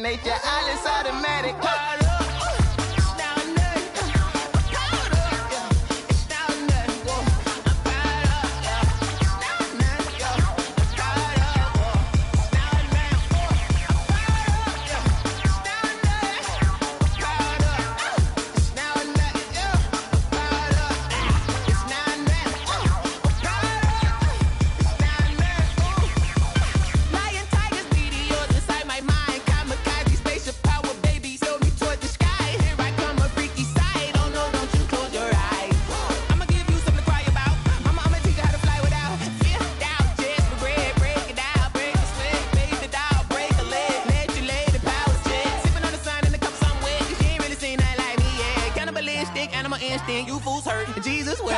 second nature. All is automatic. You fools hurt. Jesus will.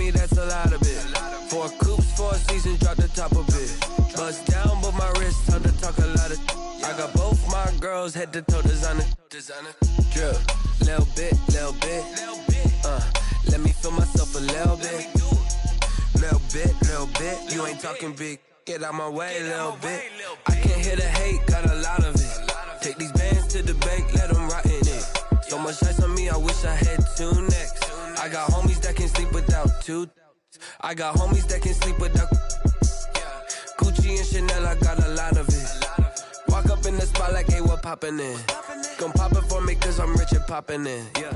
That's a lot of it. 4 coops, 4 seasons, drop the top of it. Bust down, but my wrist, time to talk a lot of. I got both my girls head to toe designer. Drip, little bit. Let me feel myself a little bit. Little bit. You ain't talking big. Get out my way, little bit. I can't hear the hate, got a lot of it. Take these bands to the bank, let them rot in it. So much ice on me, I wish I had 2 necks. I got homies that can sleep without 2. I got homies that can sleep without Gucci and Chanel, I got a lot of it. Walk up in the spot like, hey, what poppin' in? Gon' pop it for me cause I'm rich and poppin' in, yeah.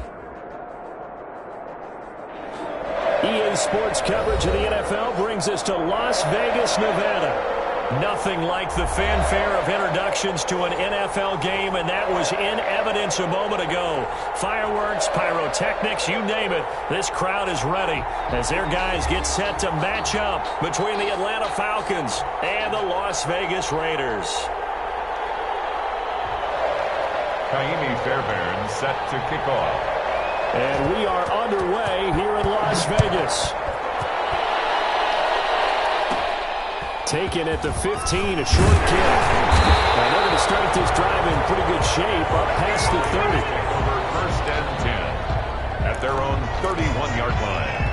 EA Sports coverage of the NFL brings us to Las Vegas, Nevada. Nothing like the fanfare of introductions to an NFL game, and that was in evidence a moment ago. Fireworks, pyrotechnics, you name it. This crowd is ready as their guys get set to match up between the Atlanta Falcons and the Las Vegas Raiders. Kaimi Fairbairn set to kick off. And we are underway here in Las Vegas. Taken at the 15, a short kick. And they're going to start this drive in pretty good shape up past the 30. Over 1st and 10 at their own 31-yard line.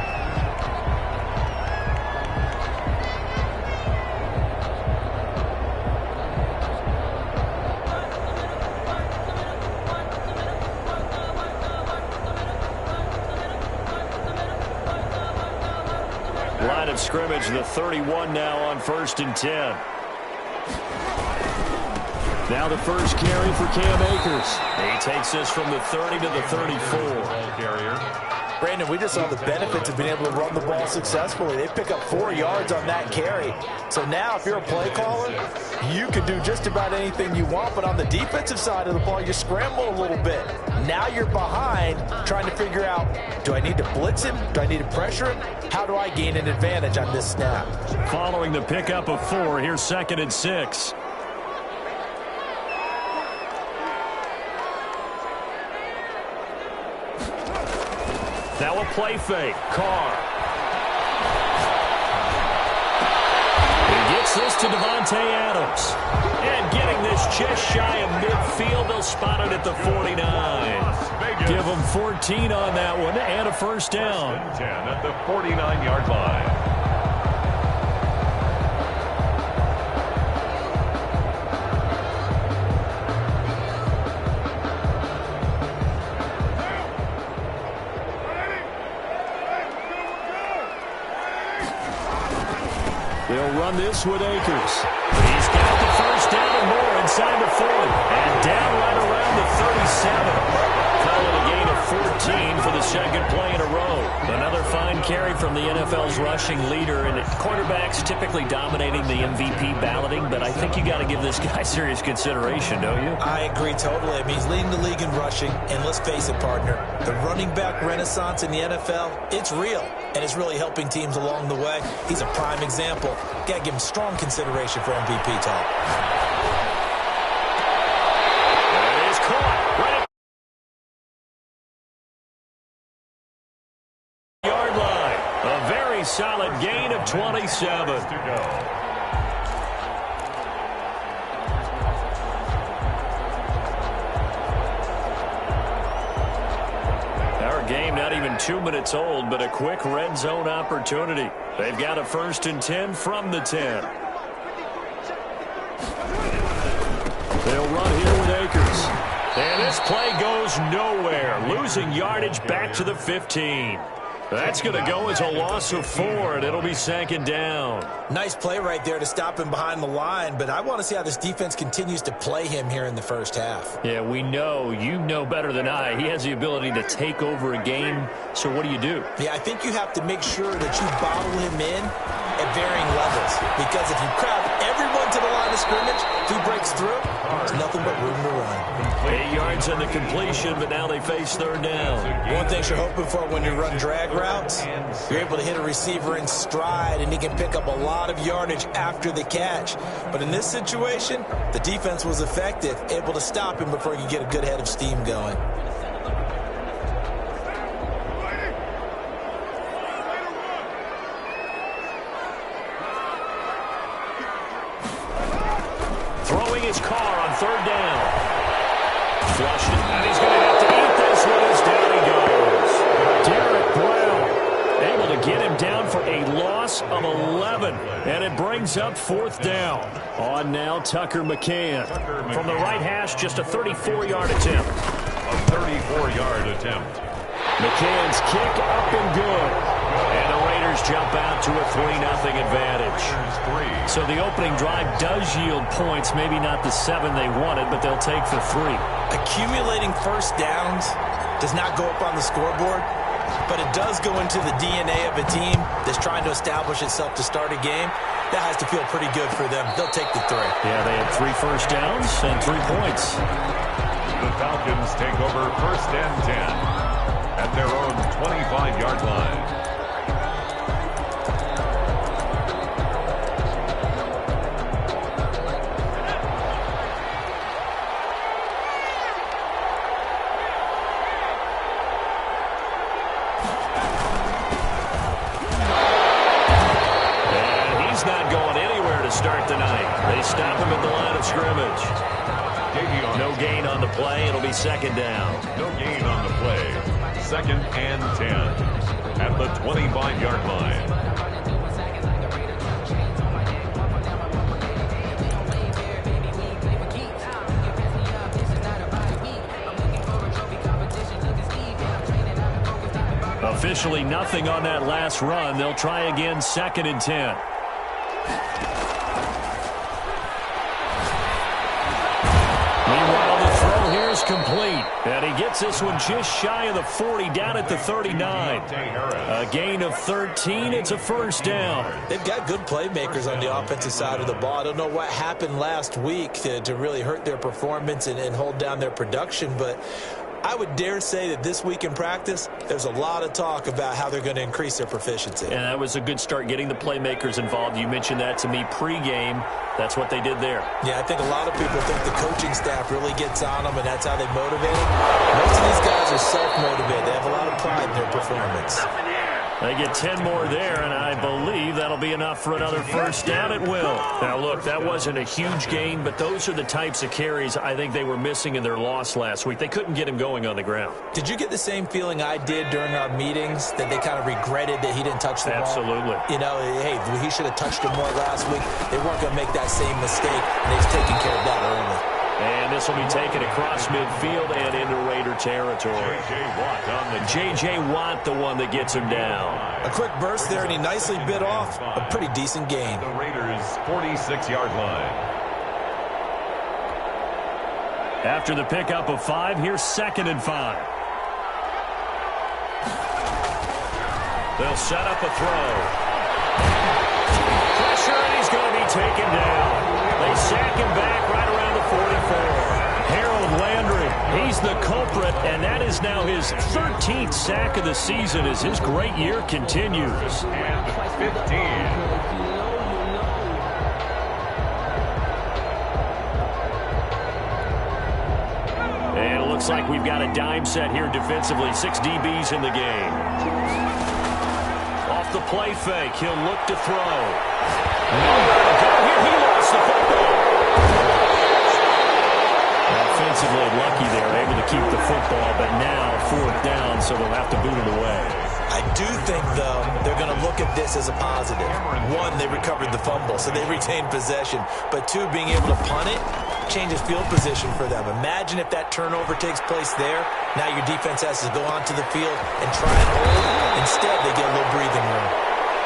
Line of scrimmage, the 31 now on 1st and 10. Now the first carry for Cam Akers. He takes this from the 30 to the 34. Carrier. Brandon, we just saw the benefits of being able to run the ball successfully. They pick up 4 yards on that carry. So now if you're a play caller, you can do just about anything you want. But on the defensive side of the ball, you scramble a little bit. Now you're behind trying to figure out, do I need to blitz him? Do I need to pressure him? How do I gain an advantage on this snap? Following the pickup of 4, here's 2nd and 6. Now a play fake. Carr. He gets gets this to Devontae Adams. And getting this just shy of midfield, they'll spot it at the 49. Give them 14 on that one and a first down. 10 at the 49-yard line. They'll run this with Akers. He's got the first down and more inside the 40. And down right around the 37. Call it a gain of 14 for the second play in a row. Another fine carry from the NFL's rushing leader. And quarterbacks typically dominating the MVP balloting, but I think you got to give this guy serious consideration, don't you? I agree totally. I mean, he's leading the league in rushing. And let's face it, partner, the running back renaissance in the NFL, it's real. And it's really helping teams along the way. He's a prime example. Got to give him strong consideration for MVP talk. It is caught. Right at the yard line. A very solid gain of 27. To go. Game not even 2 minutes old, but a quick red zone opportunity. They've got a 1st and 10 from the 10. They'll run here with Akers. And this play goes nowhere. Losing yardage back to the 15. That's going to go as a loss of 4, and it'll be 2nd down. Nice play right there to stop him behind the line, but I want to see how this defense continues to play him here in the first half. Yeah, we know. You know better than I. He has the ability to take over a game, so what do you do? Yeah, I think you have to make sure that you bottle him in at varying levels, because if you crowd everyone to the line of scrimmage, if he breaks through, there's nothing but room to run. 8 yards on the completion, but now they face 3rd down. One thing you're hoping for when you run drag routes, you're able to hit a receiver in stride, and he can pick up a lot of yardage after the catch. But in this situation, the defense was effective, able to stop him before he could get a good head of steam going. Throwing his car on 3rd down. Flushed it, and he's going to have to eat this one as down he goes. Derek Brown able to get him down for a loss of 11, and it brings up 4th down. On now, Tucker McCann. From the right hash, just a 34-yard attempt. A 34-yard attempt. McCann's kick up and good. And the Raiders jump out to a 3-0 advantage. So the opening drive does yield points, maybe not the 7 they wanted, but they'll take the 3. Accumulating first downs does not go up on the scoreboard, but it does go into the DNA of a team that's trying to establish itself to start a game. That has to feel pretty good for them. They'll take the 3. Yeah, they had 3 first downs and 3 points. The Falcons take over 1st and 10 at their own 25-yard line. Start the night. They stop him at the line of scrimmage. No gain on the play. It'll be 2nd down. No gain on the play. 2nd and 10 at the 25-yard line. Officially nothing on that last run. They'll try again 2nd and 10. Meanwhile, the throw here is complete. And he gets this one just shy of the 40, down at the 39. A gain of 13. It's a 1st down. They've got good playmakers on the offensive side of the ball. I don't know what happened last week to really hurt their performance and hold down their production, but I would dare say that this week in practice, there's a lot of talk about how they're going to increase their proficiency. And that was a good start, getting the playmakers involved. You mentioned that to me pregame. That's what they did there. Yeah, I think a lot of people think the coaching staff really gets on them, and that's how they motivate them. Most of these guys are self-motivated. They have a lot of pride in their performance. They get 10 more there, and I believe that'll be enough for another first down. It will. Now, look, that wasn't a huge gain, but those are the types of carries I think they were missing in their loss last week. They couldn't get him going on the ground. Did you get the same feeling I did during our meetings, that they kind of regretted that he didn't touch the ball? Absolutely. You know, hey, he should have touched it more last week. They weren't going to make that same mistake, and he's taking care of that early. And this will be taken across midfield and into Raider territory. J.J. Watt, the one that gets him down. A quick burst there, and he nicely bit off a pretty decent gain. The Raiders' 46-yard line. After the pickup of 5, here's 2nd and 5. They'll set up a throw. Pressure, and he's going to be taken down. They sack him back right around the 44. Harold Landry, he's the culprit, and that is now his 13th sack of the season as his great year continues. And 15. And it looks like we've got a dime set here defensively. 6 DBs in the game. Off the play fake, he'll look to throw. Nowhere to go here. He lost the football. Offensively lucky there, able to keep the football, but now 4th down, so they'll have to boot it away. I do think, though, they're going to look at this as a positive. 1, they recovered the fumble, so they retained possession. But 2, being able to punt it changes field position for them. Imagine if that turnover takes place there. Now your defense has to go onto the field and try and hold. Instead, they get a little breathing room.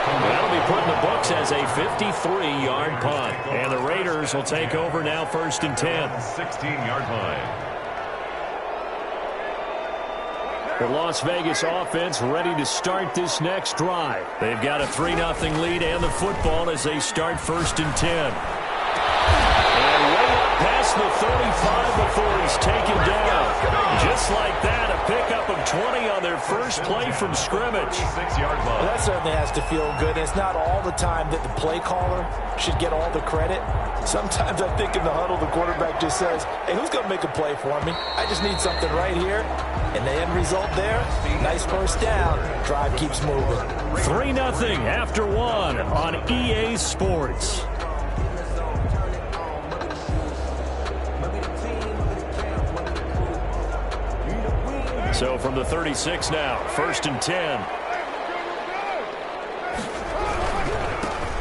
That'll be put in the books as a 53-yard punt. And the Raiders will take over now 1st and 10. 16-yard line. The Las Vegas offense ready to start this next drive. They've got a 3-0 lead and the football as they start 1st and 10. And way up past the 35 before he's taken down. Just like that, a pickup of 20 on their first play from scrimmage. 6-yard line. Well, that certainly has to feel good. It's not all the time that the play caller should get all the credit. Sometimes I think in the huddle, the quarterback just says, hey, who's going to make a play for me? I just need something right here. And the end result there, nice first down. Drive keeps moving. 3-0 after 1 on EA Sports. So from the 36 now, 1st and 10.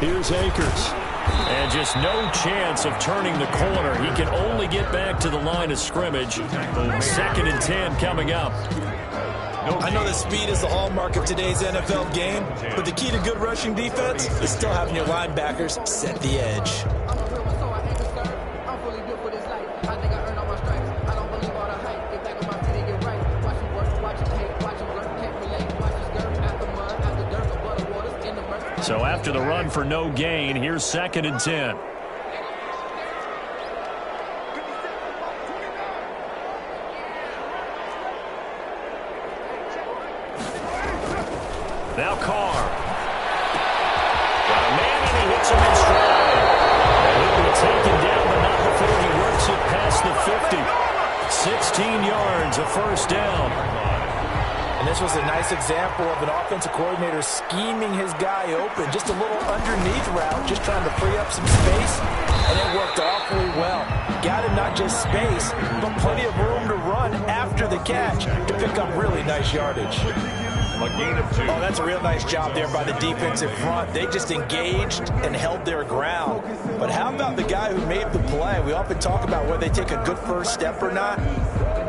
Here's Akers. And just no chance of turning the corner. He can only get back to the line of scrimmage. 2nd and 10 coming up. I know that speed is the hallmark of today's NFL game, but the key to good rushing defense is still having your linebackers set the edge. So after the run for no gain, here's 2nd and 10. Now Carr. Got a man and he hits him in stride. He'll be taken down, but not before he works it past the 50. 16 yards, a first down. And this was a nice example of an offensive coordinator scheming his guy open. Just a little underneath route, just trying to free up some space. And it worked awfully well. Got him not just space, but plenty of room to run after the catch to pick up really nice yardage. A gain of 2. Oh, that's a real nice job there by the defensive front. They just engaged and held their ground. But how about the guy who made the play? We often talk about whether they take a good first step or not.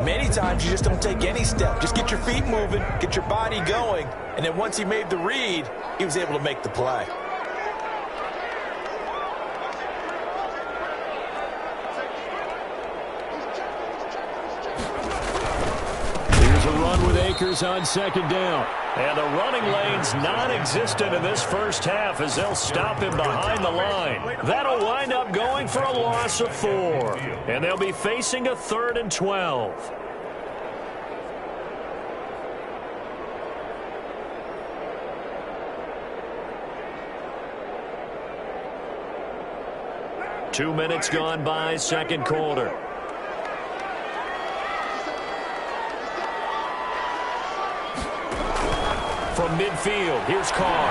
Many times you just don't take any step. Just get your feet moving, get your body going, and then once he made the read, he was able to make the play. Here's a run with Akers on 2nd down. And the running lane's non-existent in this first half as they'll stop him behind the line. That'll wind up going for a loss of 4. And they'll be facing a 3rd and 12. Two minutes gone by, second quarter. from midfield. Here's Carr.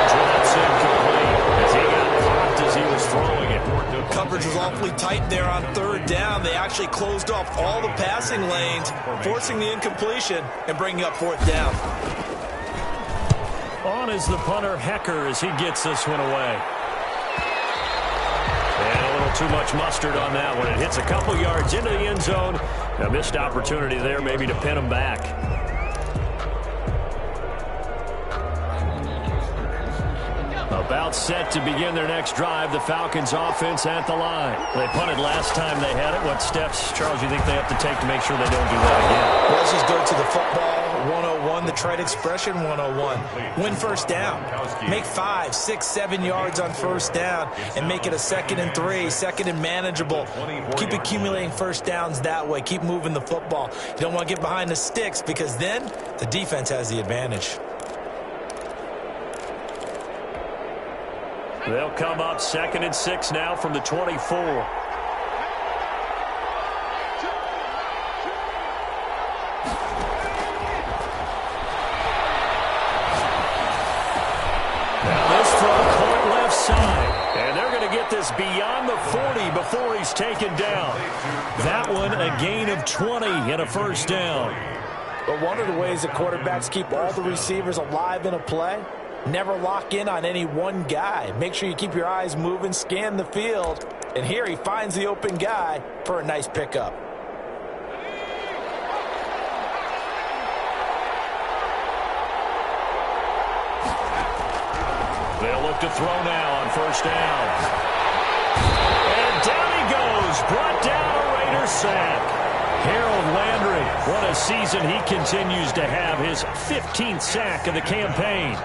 Drops incomplete as he got popped as he was throwing it. Coverage was awfully tight there on third down. They actually closed off all the passing lanes, forcing the incompletion and bringing up fourth down. On is the punter, Hecker, as he gets this one away. And a little too much mustard on that one. It hits a couple yards into the end zone. A missed opportunity there maybe to pin him back. About set to begin their next drive. The Falcons offense at the line. They punted last time they had it. What steps, Charles, you think they have to take to make sure they don't do that again? Well, let's just go to the football 101, the trade expression 101. Win first down. Make 5, 6, 7 yards on first down and make it a 2nd and 3, 2nd and manageable. Keep accumulating first downs that way. Keep moving the football. You don't want to get behind the sticks because then the defense has the advantage. They'll come up 2nd and 6 now from the 24. Now this throw caught left side. And they're going to get this beyond the 40 before he's taken down. That one a gain of 20 and a first down. But one of the ways that quarterbacks keep all the receivers alive in a play, never lock in on any one guy. Make sure you keep your eyes moving, scan the field. And here he finds the open guy for a nice pickup. They'll look to throw now on first down. And down he goes. Brought down a Raider sack. Harold Landry, what a season he continues to have. His 15th sack of the campaign.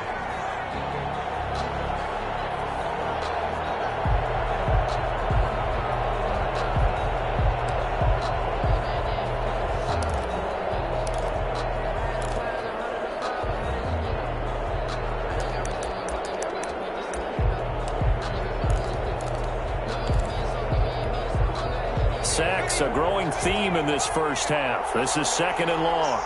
Sacks, a growing theme in this first half. This is 2nd and long.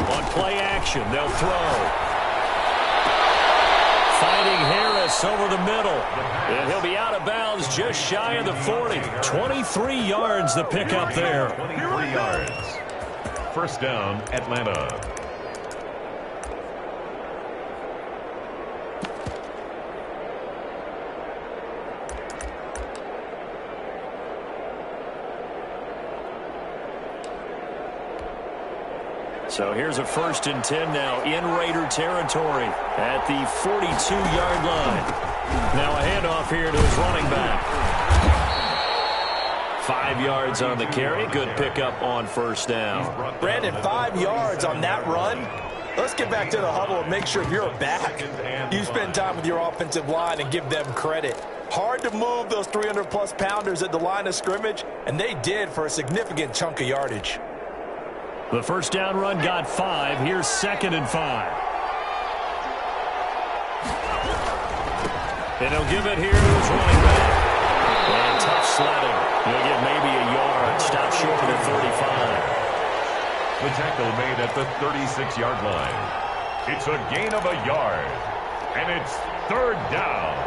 On play action, they'll throw. Finding Harris over the middle. And he'll be out of bounds just shy of the 40. 23 yards the pickup there. 23 yards. First down, Atlanta. So here's a 1st and 10 now in Raider territory at the 42-yard line. Now a handoff here to his running back. 5 yards on the carry. Good pickup on first down. Brandon, 5 yards on that run. Let's get back to the huddle and make sure if you're a back, you spend time with your offensive line and give them credit. Hard to move those 300-plus pounders at the line of scrimmage, and they did for a significant chunk of yardage. The first down run got 5. Here's 2nd and 5. And he'll give it here to his running back. And tough sledding. He'll get maybe a yard. Stop short of the 35. The tackle made at the 36-yard line. It's a gain of a yard. And it's 3rd down.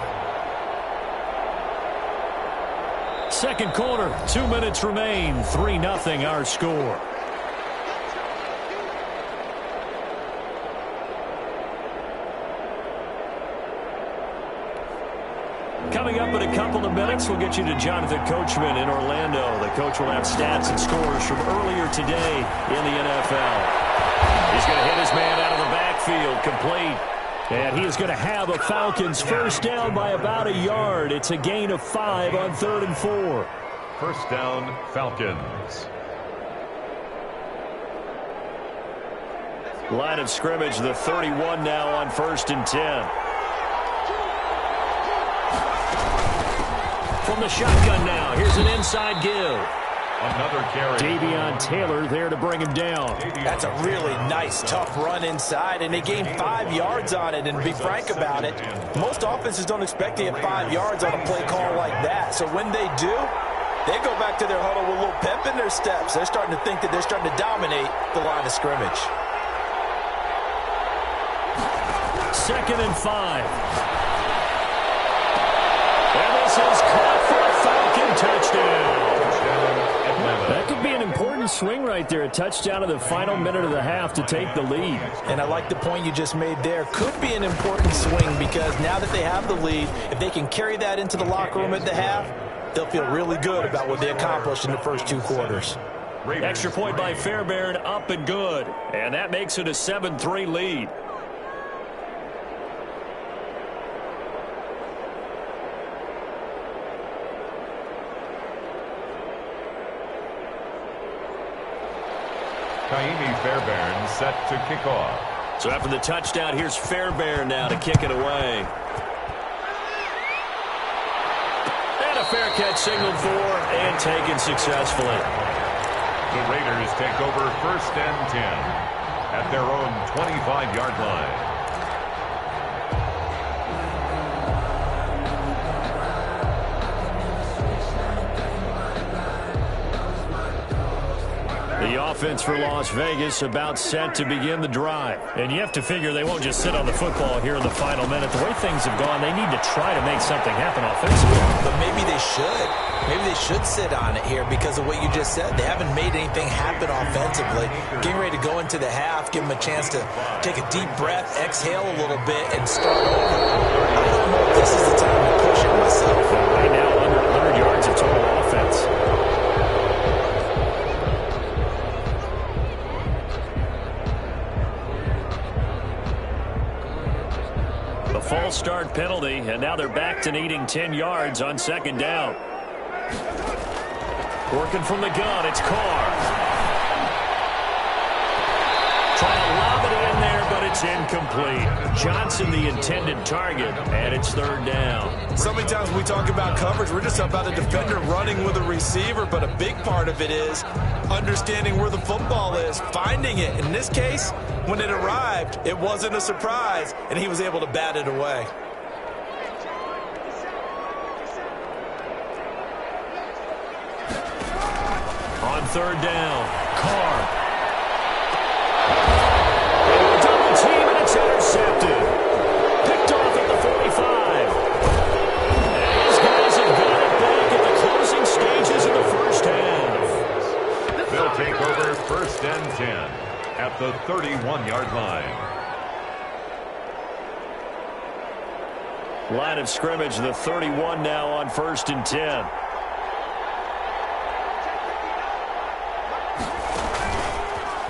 Second quarter. 2 minutes remain. 3-0 our score. Coming up in a couple of minutes, we'll get you to Jonathan Coachman in Orlando. The coach will have stats and scores from earlier today in the NFL. He's going to hit his man out of the backfield, complete. And he is going to have a Falcons first down by about a yard. It's a gain of 5 on 3rd and 4. First down, Falcons. Line of scrimmage, the 31 now on 1st and 10. From the shotgun now, here's an inside give. Another carry. Davion Taylor there to bring him down. That's a really nice, tough run inside, and they gained 5 yards on it. And to be frank about it, most offenses don't expect to get 5 yards on a play call like that. So when they do, they go back to their huddle with a little pep in their steps. They're starting to think that they're starting to dominate the line of scrimmage. 2nd and 5. And this is caught for a Falcon touchdown. That could be an important swing right there. A touchdown in the final minute of the half to take the lead. And I like the point you just made there. Could be an important swing because now that they have the lead, if they can carry that into the locker room at the half, they'll feel really good about what they accomplished in the first 2 quarters. Extra point by Fairbairn, up and good. And that makes it a 7-3 lead. Kaimi Fairbairn set to kick off. So after the touchdown, here's Fairbairn now to kick it away. And a fair catch signaled for and taken successfully. The Raiders take over 1st and 10 at their own 25-yard line. The offense for Las Vegas about set to begin the drive. And you have to figure they won't just sit on the football here in the final minute. The way things have gone, they need to try to make something happen offensively. But maybe they should. Maybe they should sit on it here because of what you just said. They haven't made anything happen offensively. Getting ready to go into the half, give them a chance to take a deep breath, exhale a little bit, and start over. I don't know if this is the time to push it myself. Right now, under 100 yards of total offense. A false start penalty, and now they're back to needing 10 yards on 2nd down. Working from the gun, it's Carr. Trying to lob it in there, but it's incomplete. Johnson, the intended target, and it's 3rd down. So many times when we talk about coverage, we're just about a defender running with a receiver, but a big part of it is understanding where the football is, finding it. In this case, when it arrived, it wasn't a surprise, and he was able to bat it away. On 3rd down, Carr. Double team, and it's intercepted. Picked off at the 45. And these guys have got it back at the closing stages of the first half. They'll take over 1st and 10 at the 31-yard line. Line of scrimmage, the 31 now on 1st and 10.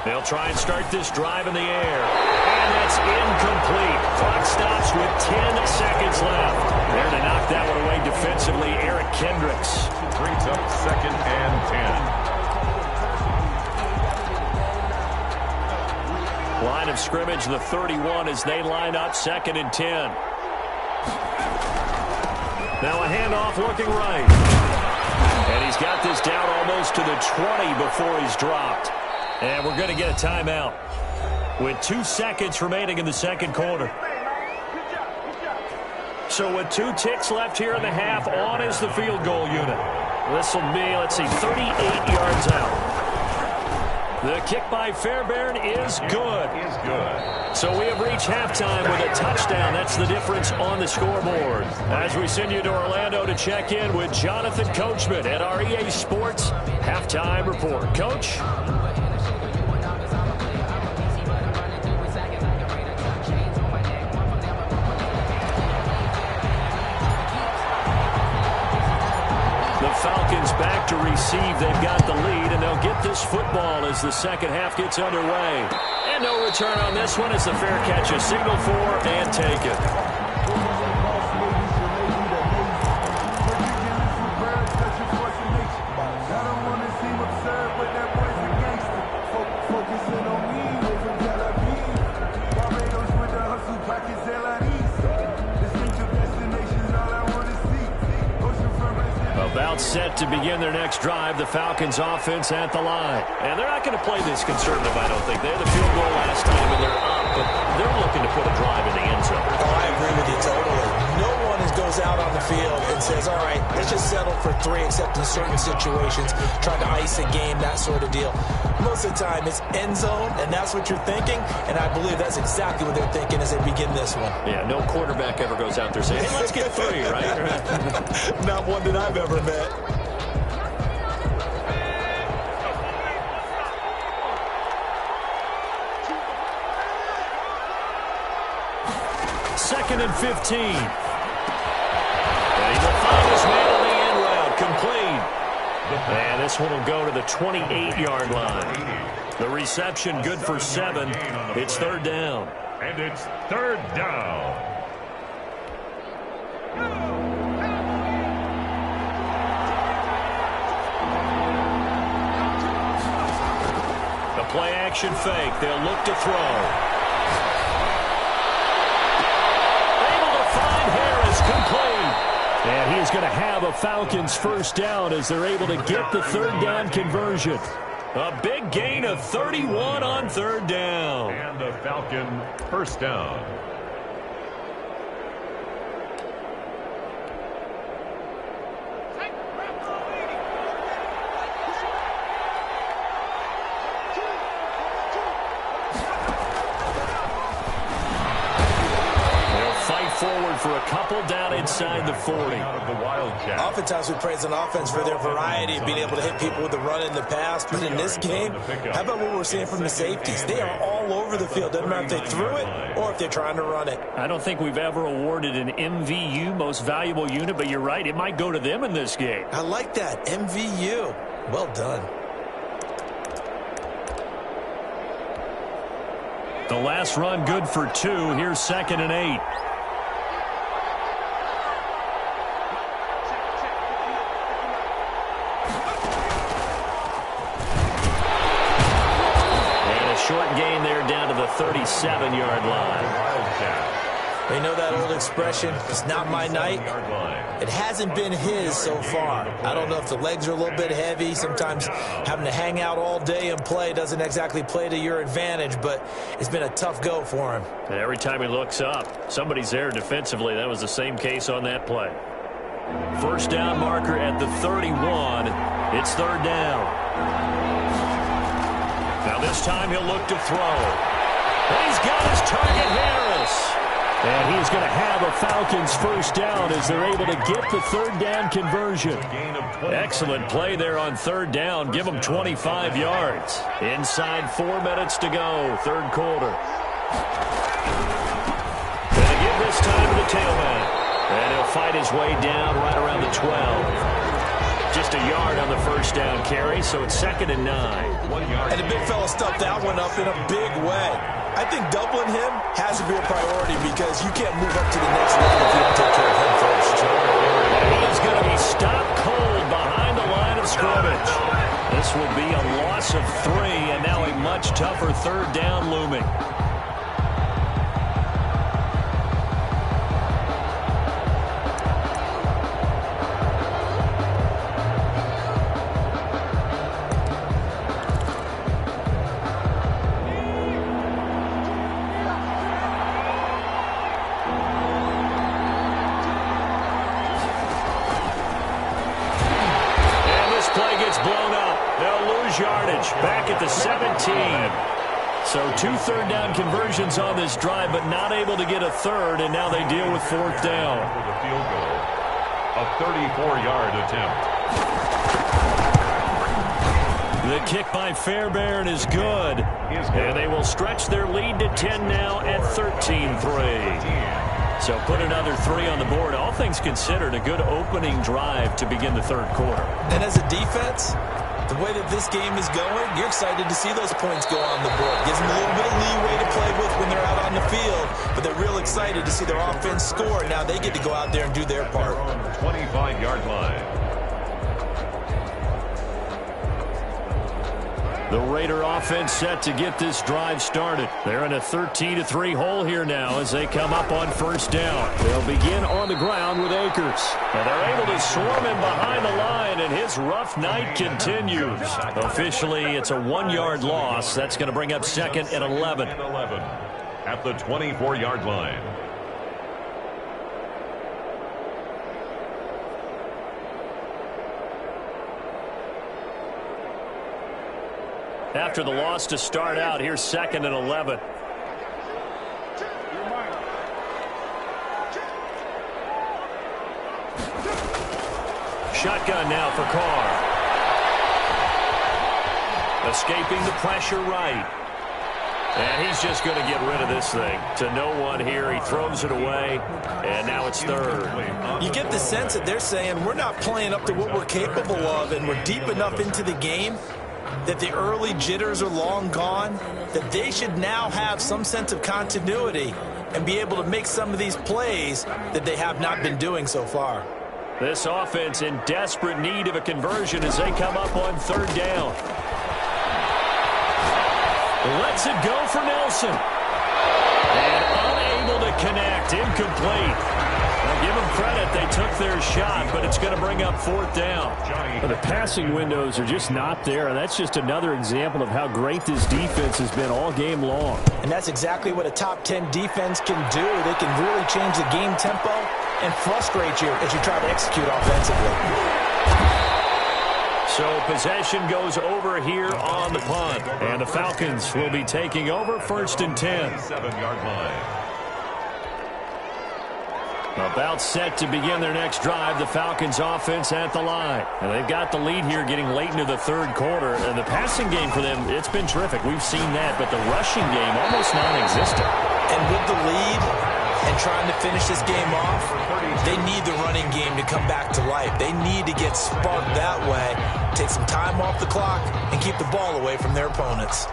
They'll try and start this drive in the air. And that's incomplete. Clock stops with 10 seconds left. There to knock that one away defensively, Eric Kendricks. Brings up 2nd and 10. Line of scrimmage, the 31 as they line up 2nd and 10. Now a handoff looking right. And he's got this down almost to the 20 before he's dropped. And we're going to get a timeout with 2 seconds remaining in the 2nd quarter. So with 2 ticks left here in the half, on is the field goal unit. This will be, 38 yards out. The kick by Fairbairn is good. So we have reached halftime with a touchdown. That's the difference on the scoreboard. As we send you to Orlando to check in with Jonathan Coachman at our EA Sports Halftime Report. Coach? Falcons back to receive. They've got the lead, and they'll get this football as the 2nd half gets underway. And no return on this one as the fair catch is signaled for and taken. About set to begin their next drive, the Falcons offense at the line. And they're not going to play this conservative, I don't think. They had a field goal last time, and they're up, but they're looking to put a drive in the end zone. Oh, I agree with you totally. No one goes out on the field and says, all right, let's just settle for 3, except in certain situations, trying to ice a game, that sort of deal. Most of the time, it's end zone, and that's what you're thinking, and I believe that's exactly what they're thinking as they begin this one. Yeah, no quarterback ever goes out there saying, hey, let's get 3, right? Not one that I've ever met. Second and 15. And he will find his man on the end route. Complete. And this one will go to the 28-yard line. The reception good for 7. It's third down. And it's third down. The play action fake. They'll look to throw. Complete. And he is going to have a Falcons first down as they're able to get the third down conversion. A big gain of 31 on third down. And the Falcon first down. Forward for a couple down inside the 40. Oftentimes we praise an offense for their variety of being able to hit people with the run and the pass, but in this game, how about what we're seeing from the safeties? They are all over the field. Doesn't matter if they threw it or if they're trying to run it. I don't think we've ever awarded an MVU, most valuable unit, but you're right, it might go to them in this game. I like that, MVU. Well done. The last run good for 2. Here's second and 8. Short gain there down to the 37-yard line. They know that old expression, it's not my night. It hasn't been his so far. I don't know if the legs are a little bit heavy. Sometimes having to hang out all day and play doesn't exactly play to your advantage, but it's been a tough go for him. And every time he looks up, somebody's there defensively. That was the same case on that play. First down marker at the 31. It's third down. Now this time he'll look to throw. And he's got his target, Harris. And he's going to have a Falcons first down as they're able to get the third down conversion. Excellent play there on third down. Give them 25 yards. Inside 4 minutes to go, third quarter. Going to give this time to the tailback. And he'll fight his way down right around the 12. Just a yard on the first down carry, so it's second and 9. 1 yard. And the big fella stuffed that one up in a big way. I think doubling him has to be a priority because you can't move up to the next level if you don't take care of him first. He's going to be stopped cold behind the line of scrimmage. This will be a loss of 3, and now a much tougher third down looming. Back at the 17. So 2 third down conversions on this drive, but not able to get a third, and now they deal with fourth down. For the field goal, a 34-yard attempt. The kick by Fairbairn is good, and they will stretch their lead to 10 now at 13-3. So put another 3 on the board. All things considered, a good opening drive to begin the third quarter. And as a defense, the way that this game is going, you're excited to see those points go on the board. Gives them a little bit of leeway to play with when they're out on the field, but they're real excited to see their offense score. Now they get to go out there and do their part. On the 25-yard line. The Raider offense set to get this drive started. They're in a 13-3 hole here now as they come up on first down. They'll begin on the ground with Akers. And they're able to swarm him behind the line, and his rough night continues. Officially, it's a 1-yard loss. That's going to bring up second and 11. At the 24-yard line. After the loss to start out, here's second and 11. Shotgun now for Carr. Escaping the pressure right. And he's just going to get rid of this thing. To no one here. He throws it away. And now it's third. You get the sense that they're saying we're not playing up to what we're capable of, and we're deep enough into the game that the early jitters are long gone, that they should now have some sense of continuity and be able to make some of these plays that they have not been doing so far. This offense in desperate need of a conversion as they come up on third down. Lets it go for Nelson. And unable to connect. Incomplete. Well, give them credit. They took their shot, but it's going to bring up fourth down. But the passing windows are just not there. That's just another example of how great this defense has been all game long. And that's exactly what a top 10 defense can do. They can really change the game tempo and frustrate you as you try to execute offensively. So possession goes over here on the punt. And the Falcons will be taking over first and 10. 7-yard line. About set to begin their next drive, the Falcons offense at the line. And they've got the lead here getting late into the third quarter. And the passing game for them, it's been terrific. We've seen that, but the rushing game almost non-existent. And with the lead and trying to finish this game off, they need the running game to come back to life. They need to get sparked that way, take some time off the clock, and keep the ball away from their opponents.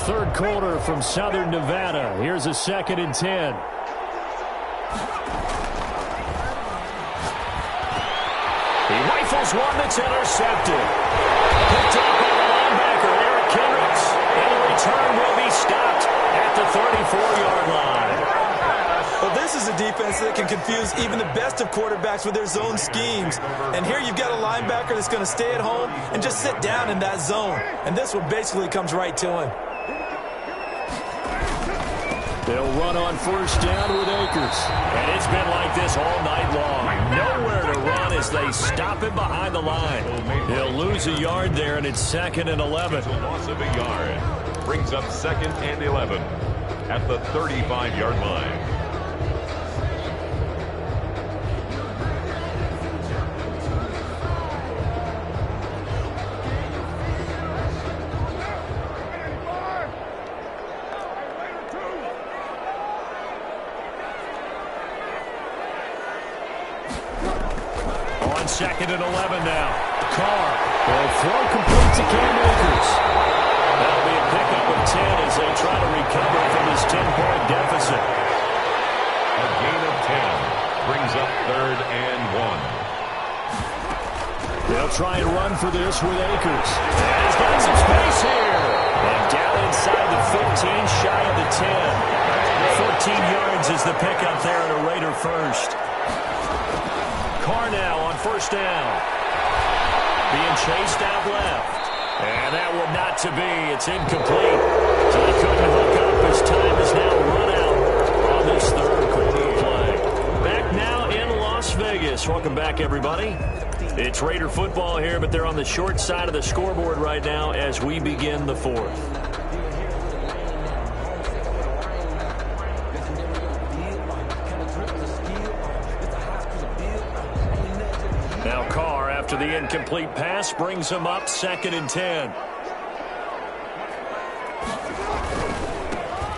Third quarter from Southern Nevada. Here's a second and 10. He rifles one that's intercepted. Picked up by the linebacker, Eric Kendricks. And the return will be stopped at the 34-yard line. Well, this is a defense that can confuse even the best of quarterbacks with their zone schemes. And here you've got a linebacker that's going to stay at home and just sit down in that zone. And this one basically comes right to him. They'll run on first down with Akers. And it's been like this all night long. Nowhere to run as they stop him behind the line. He'll lose a yard there, and it's second and 11. It's a loss of a yard. Brings up second and 11 at the 35-yard line. Second and 11 now. Carr will throw complete to Cam Akers. That'll be a pickup of 10 as they try to recover from this 10-point deficit. A gain of 10 brings up third and 1. They'll try and run for this with Akers. And he's got some space here. And down inside the 15, shy of the 10. 14 yards is the pickup there at a Raider first. Carr now on first down. Being chased out left. And that one not to be. It's incomplete. So they couldn't hook up as time is now run out on this third quarter play. Back now in Las Vegas. Welcome back, everybody. It's Raider football here, but they're on the short side of the scoreboard right now as we begin the fourth. Now Carr, after the incomplete pass, brings him up second and 10.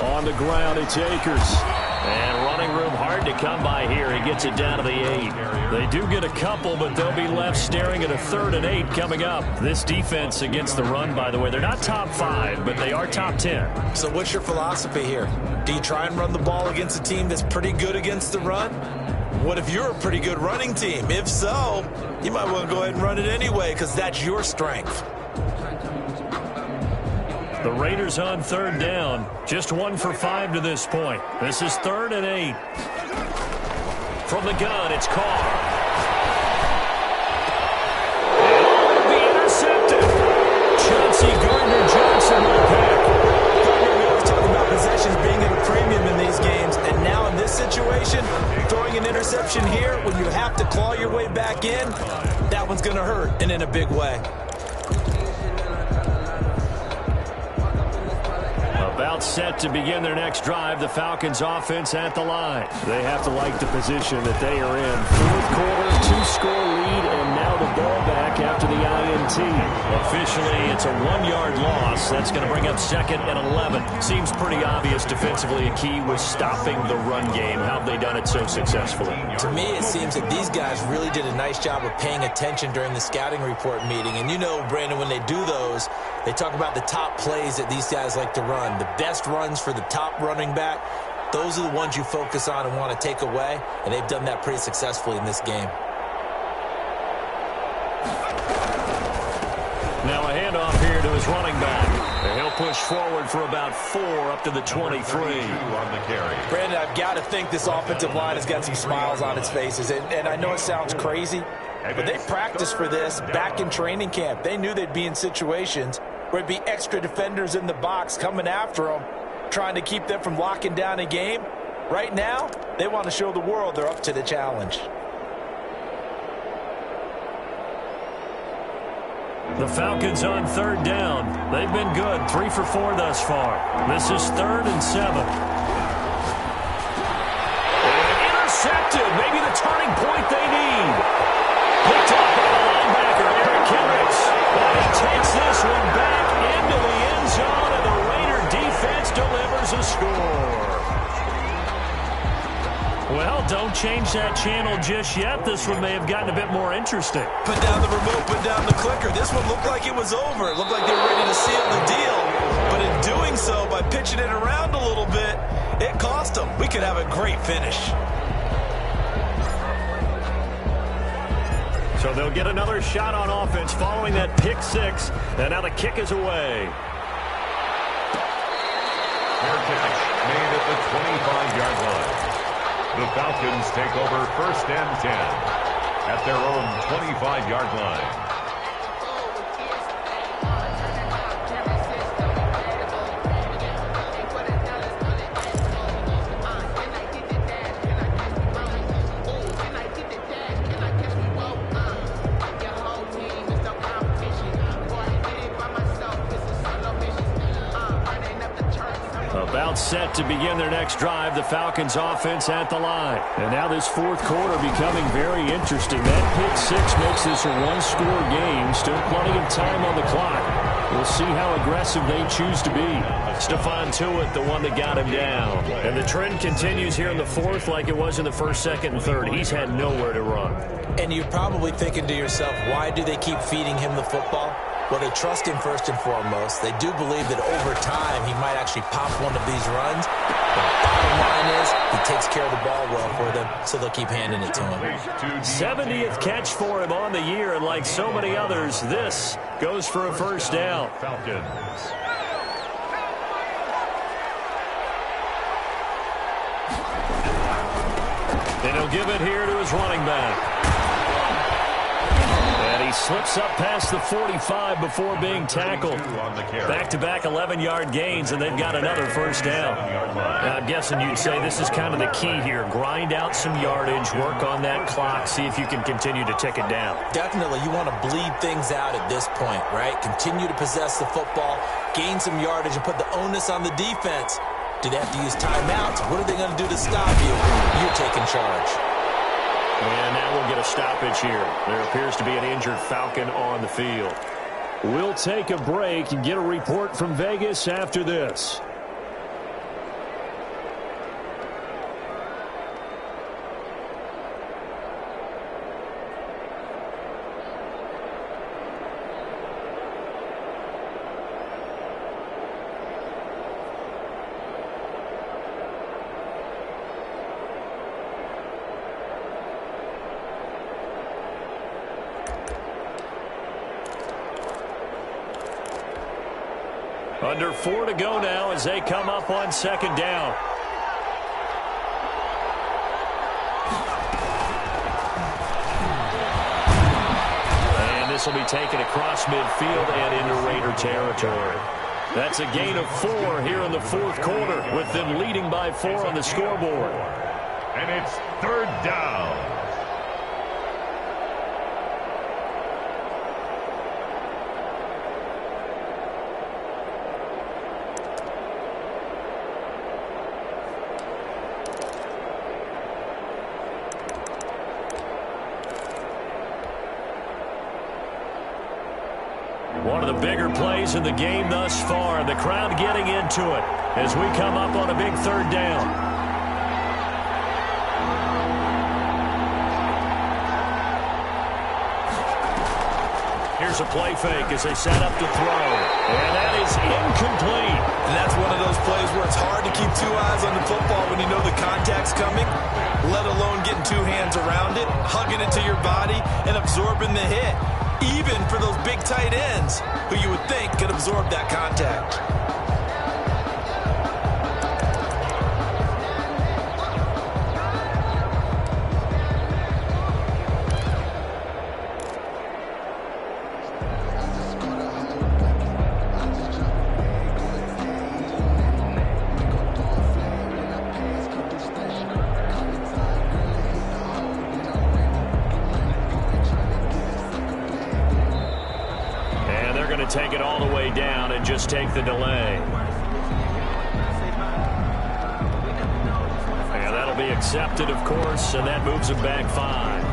On the ground, it's Akers. And running room hard to come by here. He gets it down to the 8. They do get a couple, but they'll be left staring at a third and 8 coming up. This defense against the run, by the way, they're not top 5, but they are top 10. So what's your philosophy here? Do you try and run the ball against a team that's pretty good against the run? What if you're a pretty good running team? If so, you might want to go ahead and run it anyway because that's your strength. The Raiders on third down. Just 1 for 5 to this point. This is 3rd and 8. From the gun, it's Carr. It'll be intercepted. Chauncey Gardner-Johnson will pick. We always talk about possessions being at a premium in these games, and now in this situation, throwing an interception here when you have to claw your way back in, that one's going to hurt, and in a big way. About set to begin their next drive, the Falcons offense at the line. They have to like the position that they are in. 4th quarter, 2-score lead, and now the ball back after the INT. Officially, it's a 1-yard loss. That's going to bring up 2nd and 11. Seems pretty obvious defensively a key was stopping the run game. How have they done it so successfully? To me, it seems that these guys really did a nice job of paying attention during the scouting report meeting. And you know, Brandon, when they do those, they talk about the top plays that these guys like to run. The best runs for the top running back, those are the ones you focus on and want to take away, and they've done that pretty successfully in this game. Now a handoff here to his running back. And he'll push forward for about 4 up to the 23. On the carry. Brandon, I've got to think this offensive line has got some smiles on its faces, and I know it sounds crazy, but they practiced for this back in training camp. They knew they'd be in situations where it'd be extra defenders in the box coming after them, trying to keep them from locking down a game. Right now, they want to show the world they're up to the challenge. The Falcons on third down. They've been good, 3 for 4 thus far. This is 3rd and 7. And intercepted, maybe the turning point they need. Picked up by the linebacker, Eric Kendricks. He takes this one back into the end zone, and the Raider defense delivers a score. Well, don't change that channel just yet. This one may have gotten a bit more interesting. Put down the remote, put down the clicker. This one looked like it was over. It looked like they were ready to seal the deal. But in doing so, by pitching it around a little bit, it cost them. We could have a great finish. So they'll get another shot on offense following that pick 6. And now the kick is away. Fair catch made at the 25-yard line. The Falcons take over 1st and 10 at their own 25-yard line. About set to begin their next drive, the Falcons offense at the line. And now this 4th quarter becoming very interesting. That pick 6 makes this a 1-score game. Still plenty of time on the clock. We'll see how aggressive they choose to be. Stephon Tuitt, the one that got him down. And the trend continues here in the 4th like it was in the 1st, 2nd, and 3rd. He's had nowhere to run. And you're probably thinking to yourself, why do they keep feeding him the football? Well, they trust him first and foremost. They do believe that over time he might actually pop one of these runs. The bottom line is he takes care of the ball well for them, so they'll keep handing it to him. 70th catch for him on the year, and like so many others, this goes for a 1st down. Falcons. And he'll give it here to his running back. He slips up past the 45 before being tackled. Back-to-back 11-yard gains, and they've got another 1st down. Now, I'm guessing you'd say this is kind of the key here. Grind out some yardage, work on that clock, see if you can continue to tick it down. Definitely. You want to bleed things out at this point, right? Continue to possess the football, gain some yardage, and put the onus on the defense. Do they have to use timeouts? What are they going to do to stop you? You're taking charge. And now we'll get a stoppage here. There appears to be an injured Falcon on the field. We'll take a break and get a report from Vegas after this. Under 4 to go now as they come up on second down. And this will be taken across midfield and into Raider territory. That's a gain of 4 here in the fourth quarter, with them leading by 4 on the scoreboard. And it's third down. One of the bigger plays in the game thus far. The crowd getting into it as we come up on a big third down. Here's a play fake as they set up to throw. And that is incomplete. And that's one of those plays where it's hard to keep 2 eyes on the football when you know the contact's coming, let alone getting 2 hands around it, hugging it to your body, and absorbing the hit. Even for those big tight ends who you would think could absorb that contact. Take it all the way down and just take the delay. And that'll be accepted, of course, and that moves them back 5.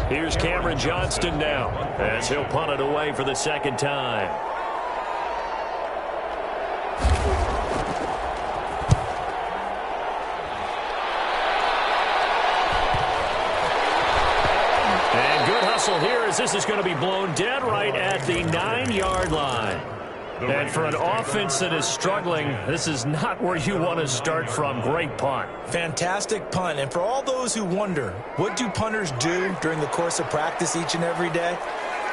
Here's Cameron Johnston now as he'll punt it away for the second time. And good hustle here as this is going to be blown dead right at the 9-yard line. And for an offense that is struggling, this is not where you want to start from. Great punt. Fantastic punt. And for all those who wonder, what do punters do during the course of practice each and every day?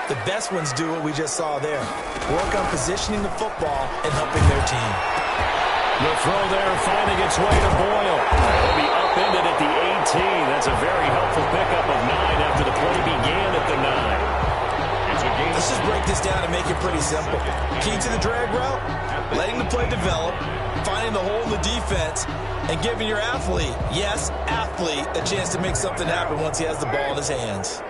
The best ones do what we just saw there. Work on positioning the football and helping their team. The throw there finding its way to Boyle. He'll be upended at the 18. That's a very helpful pickup of 9 after the play began at the 9. Let's just break this down and make it pretty simple. Key to the drag route, letting the play develop, finding the hole in the defense, and giving your athlete, yes, athlete, a chance to make something happen once he has the ball in his hands.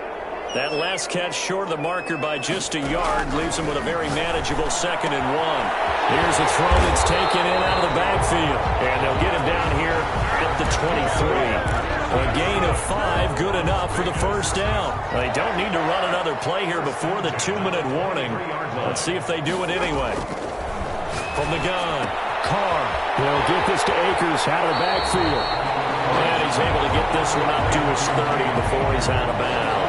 That last catch short of the marker by just a yard leaves him with a very manageable 2nd and 1. Here's a throw that's taken in out of the backfield. And they'll get him down here at the 23. A gain of 5, good enough for the first down. They don't need to run another play here before the 2-minute warning. Let's see if they do it anyway. From the gun, Carr. They'll get this to Akers out of the backfield. And he's able to get this one up to his 30 before he's out of bounds.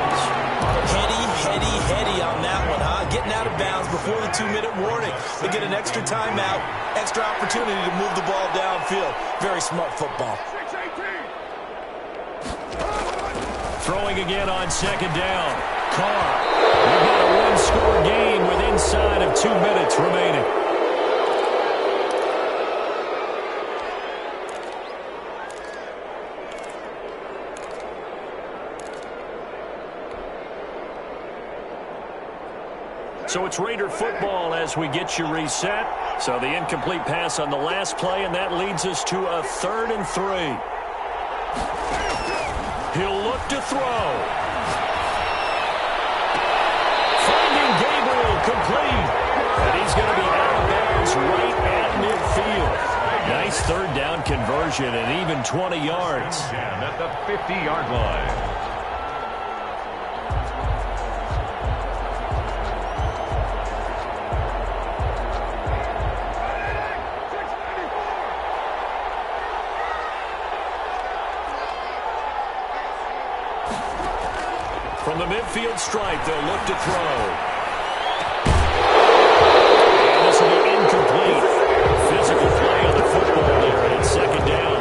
Heady on that one, huh? Getting out of bounds before the 2-minute warning. They get an extra timeout, extra opportunity to move the ball downfield. Very smart football. Throwing again on second down. Carr. We've got a 1-score game with inside of 2 minutes remaining. So it's Raider football as we get you reset. So the incomplete pass on the last play, and that leads us to a 3rd and 3. He'll look to throw. Finding Gabriel complete. And he's going to be out of bounds right at midfield. Nice 3rd down conversion and even 20 yards. And at the 50-yard line. From the midfield stripe, they'll look to throw. And this will be incomplete. Physical play on the football there, and it's second down.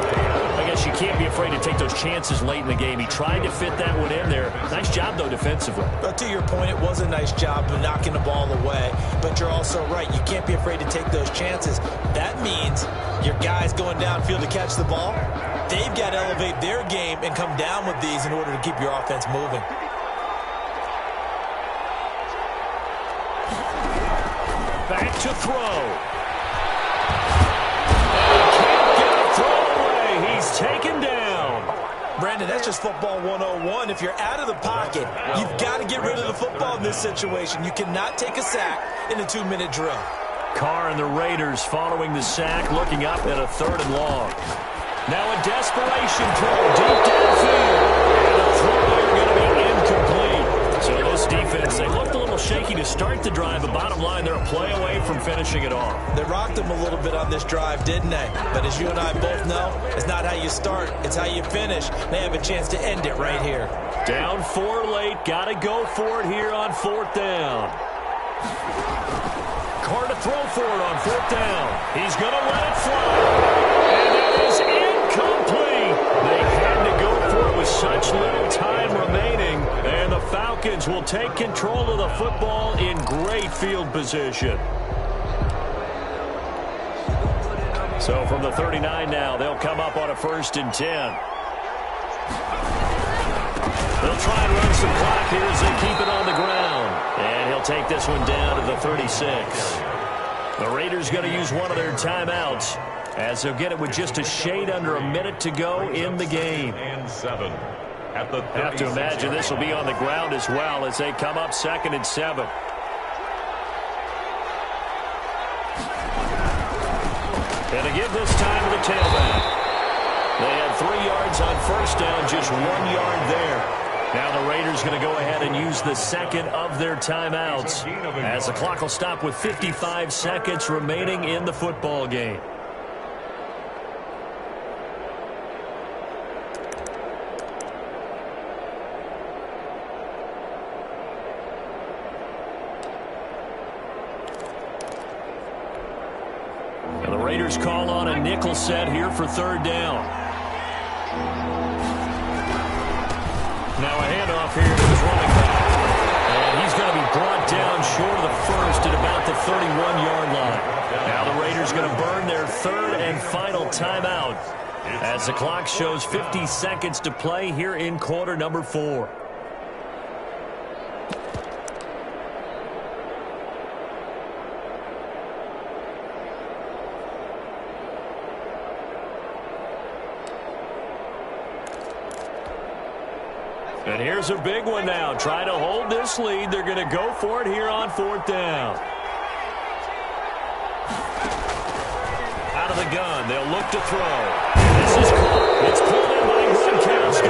I guess you can't be afraid to take those chances late in the game. He tried to fit that one in there. Nice job, though, defensively. But to your point, it was a nice job of knocking the ball away. But you're also right. You can't be afraid to take those chances. That means your guys going downfield to catch the ball, they've got to elevate their game and come down with these in order to keep your offense moving. Back to throw. And he can't get a throw away. He's taken down. Brandon, that's just football 101. If you're out of the pocket, you've got to get rid of the football in this situation. You cannot take a sack in a 2-minute drill. Carr and the Raiders following the sack, looking up at a 3rd and long. Now a desperation throw deep downfield. And the throw there going to be incomplete. So this defense, they looked a little shaky to start the drive, but bottom line, they're a play away from finishing it off. They rocked them a little bit on this drive, didn't they? But as you and I both know, it's not how you start, it's how you finish. They have a chance to end it right here. Down 4 late, got to go for it here on 4th down. Carr to throw for it on 4th down. He's going to let it fly. And it is incomplete. They had to go for it with such little time remaining. And the Falcons will take control of the football in great field position. So from the 39 now, they'll come up on a 1st and 10. They'll try and run some clock here as they keep it on the ground. And he'll take this one down to the 36. The Raiders going to use one of their timeouts as they'll get it with just a shade under a minute to go in the game. And 7 at the 36. Have to imagine this will be on the ground as well as they come up 2nd and 7. And to give this time to the tailback. They had 3 yards on 1st down, just 1 yard there. Now the Raiders going to go ahead and use the second of their timeouts as the clock will stop with 55 seconds remaining in the football game. And the Raiders call on a nickel set here for 3rd down. Now a handoff here to his running back. And he's going to be brought down short of the 1st at about the 31-yard line. Now the Raiders going to burn their 3rd and final timeout as the clock shows 50 seconds to play here in quarter number 4. And here's a big one now. Try to hold this lead. They're going to go for it here on 4th down. Out of the gun. They'll look to throw. This is caught. It's pulled in by Gronkowski.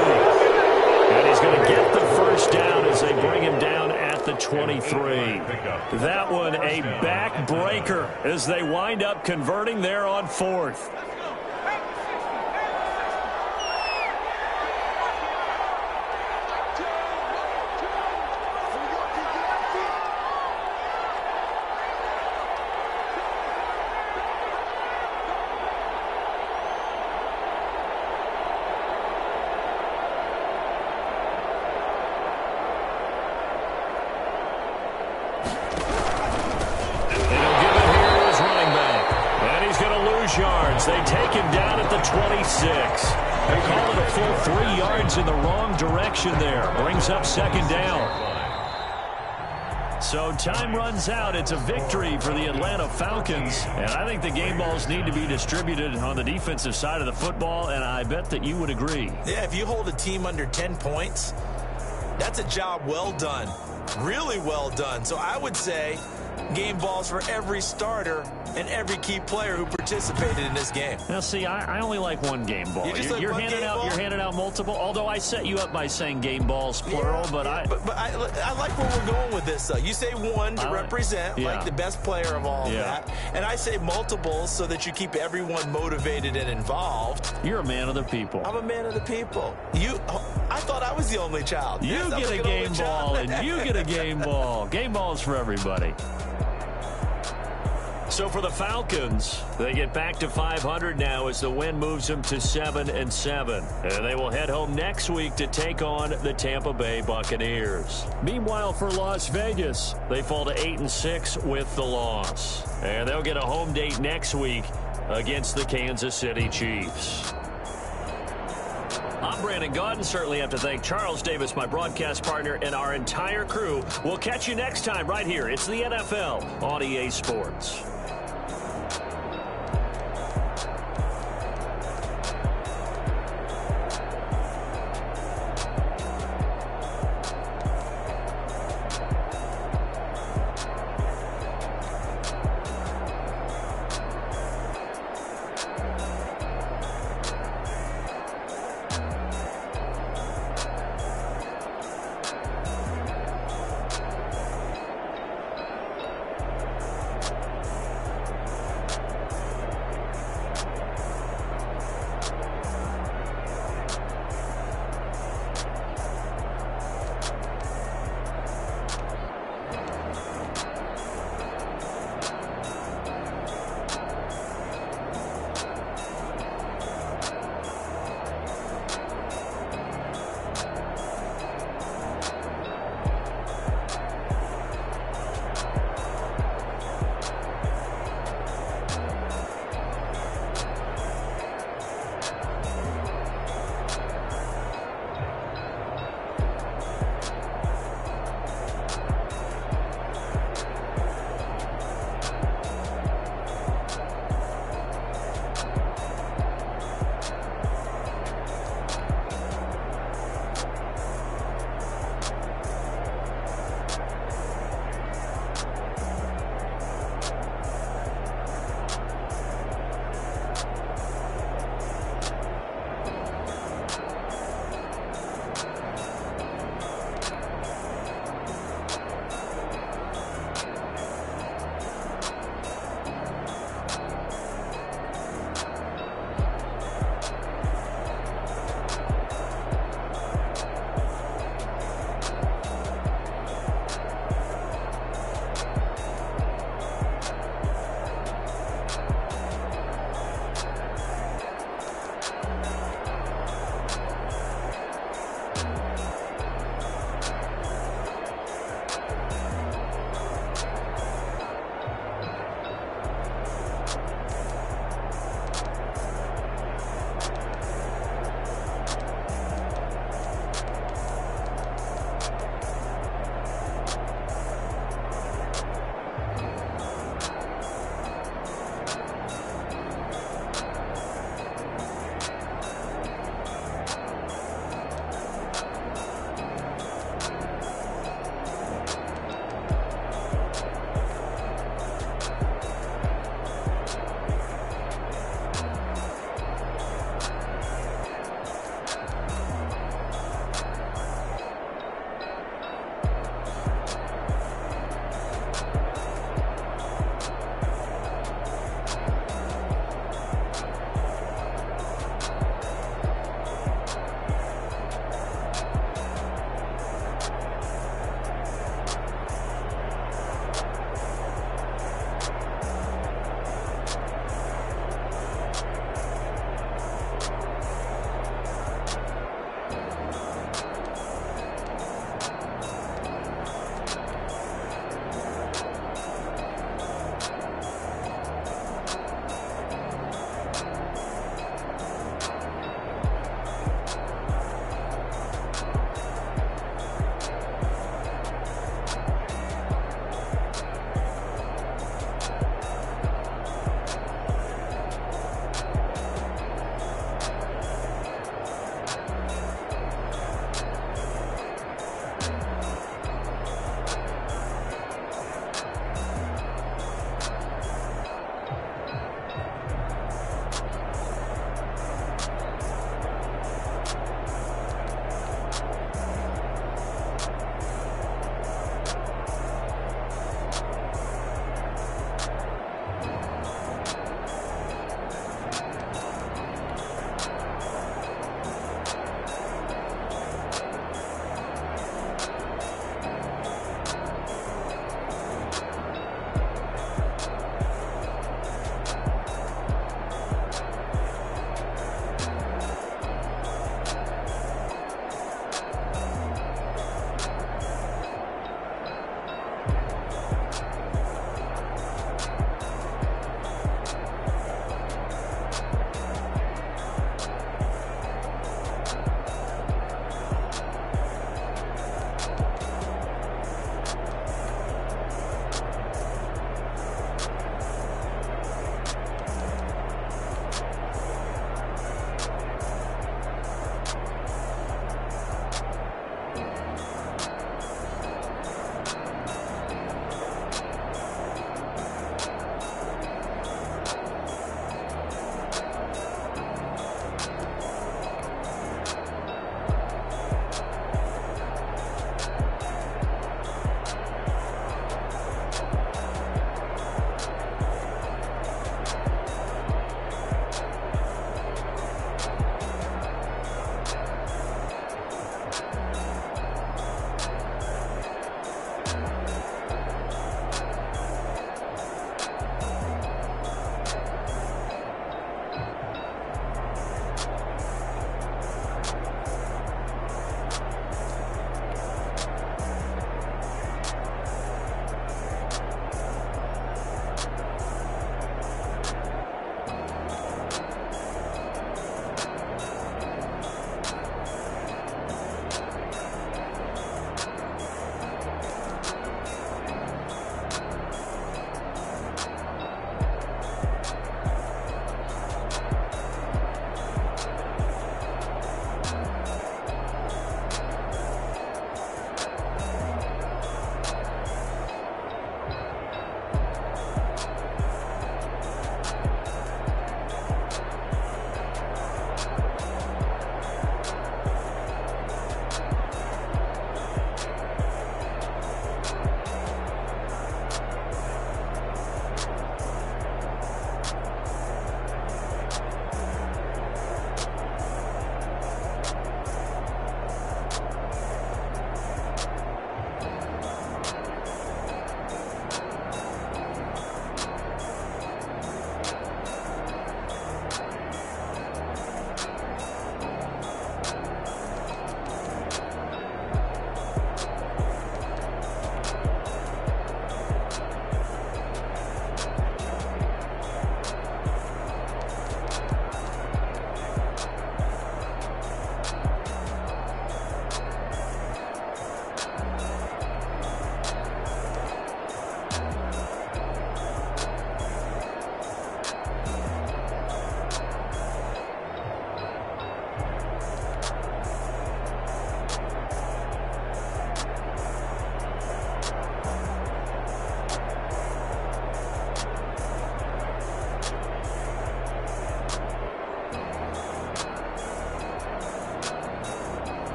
And he's going to get the 1st down as they bring him down at the 23. That one a backbreaker as they wind up converting there on 4th. Yards. They take him down at the 26. They call it a full 3 yards in the wrong direction there. Brings up 2nd down. So time runs out. It's a victory for the Atlanta Falcons. And I think the game balls need to be distributed on the defensive side of the football, and I bet that you would agree. Yeah, if you hold a team under 10 points, that's a job well done. Really well done. So I would say game balls for every starter and every key player who participated in this game. Now, see, I only like one game ball. You're handing out multiple. Although I set you up by saying game balls plural, but I like where we're going with this. Though you say one to represent, like the best player of all of that, and I say multiples so that you keep everyone motivated and involved. You're a man of the people. I'm a man of the people. I thought I was the only child. You get a game ball, and you get a game ball. Game balls for everybody. So for the Falcons, they get back to 500 now as the win moves them to 7-7. And they will head home next week to take on the Tampa Bay Buccaneers. Meanwhile, for Las Vegas, They fall to 8-6 with the loss. And they'll get a home date next week against the Kansas City Chiefs. I'm Brandon Gaudin. Certainly have to thank Charles Davis, my broadcast partner, and our entire crew. We'll catch you next time right here. It's the NFL on EA Sports.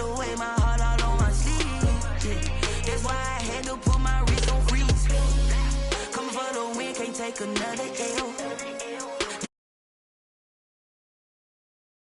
wanna wear my heart out on my sleeve. Yeah. That's why I had to put my wrist on freeze. Coming for the win, can't take another L.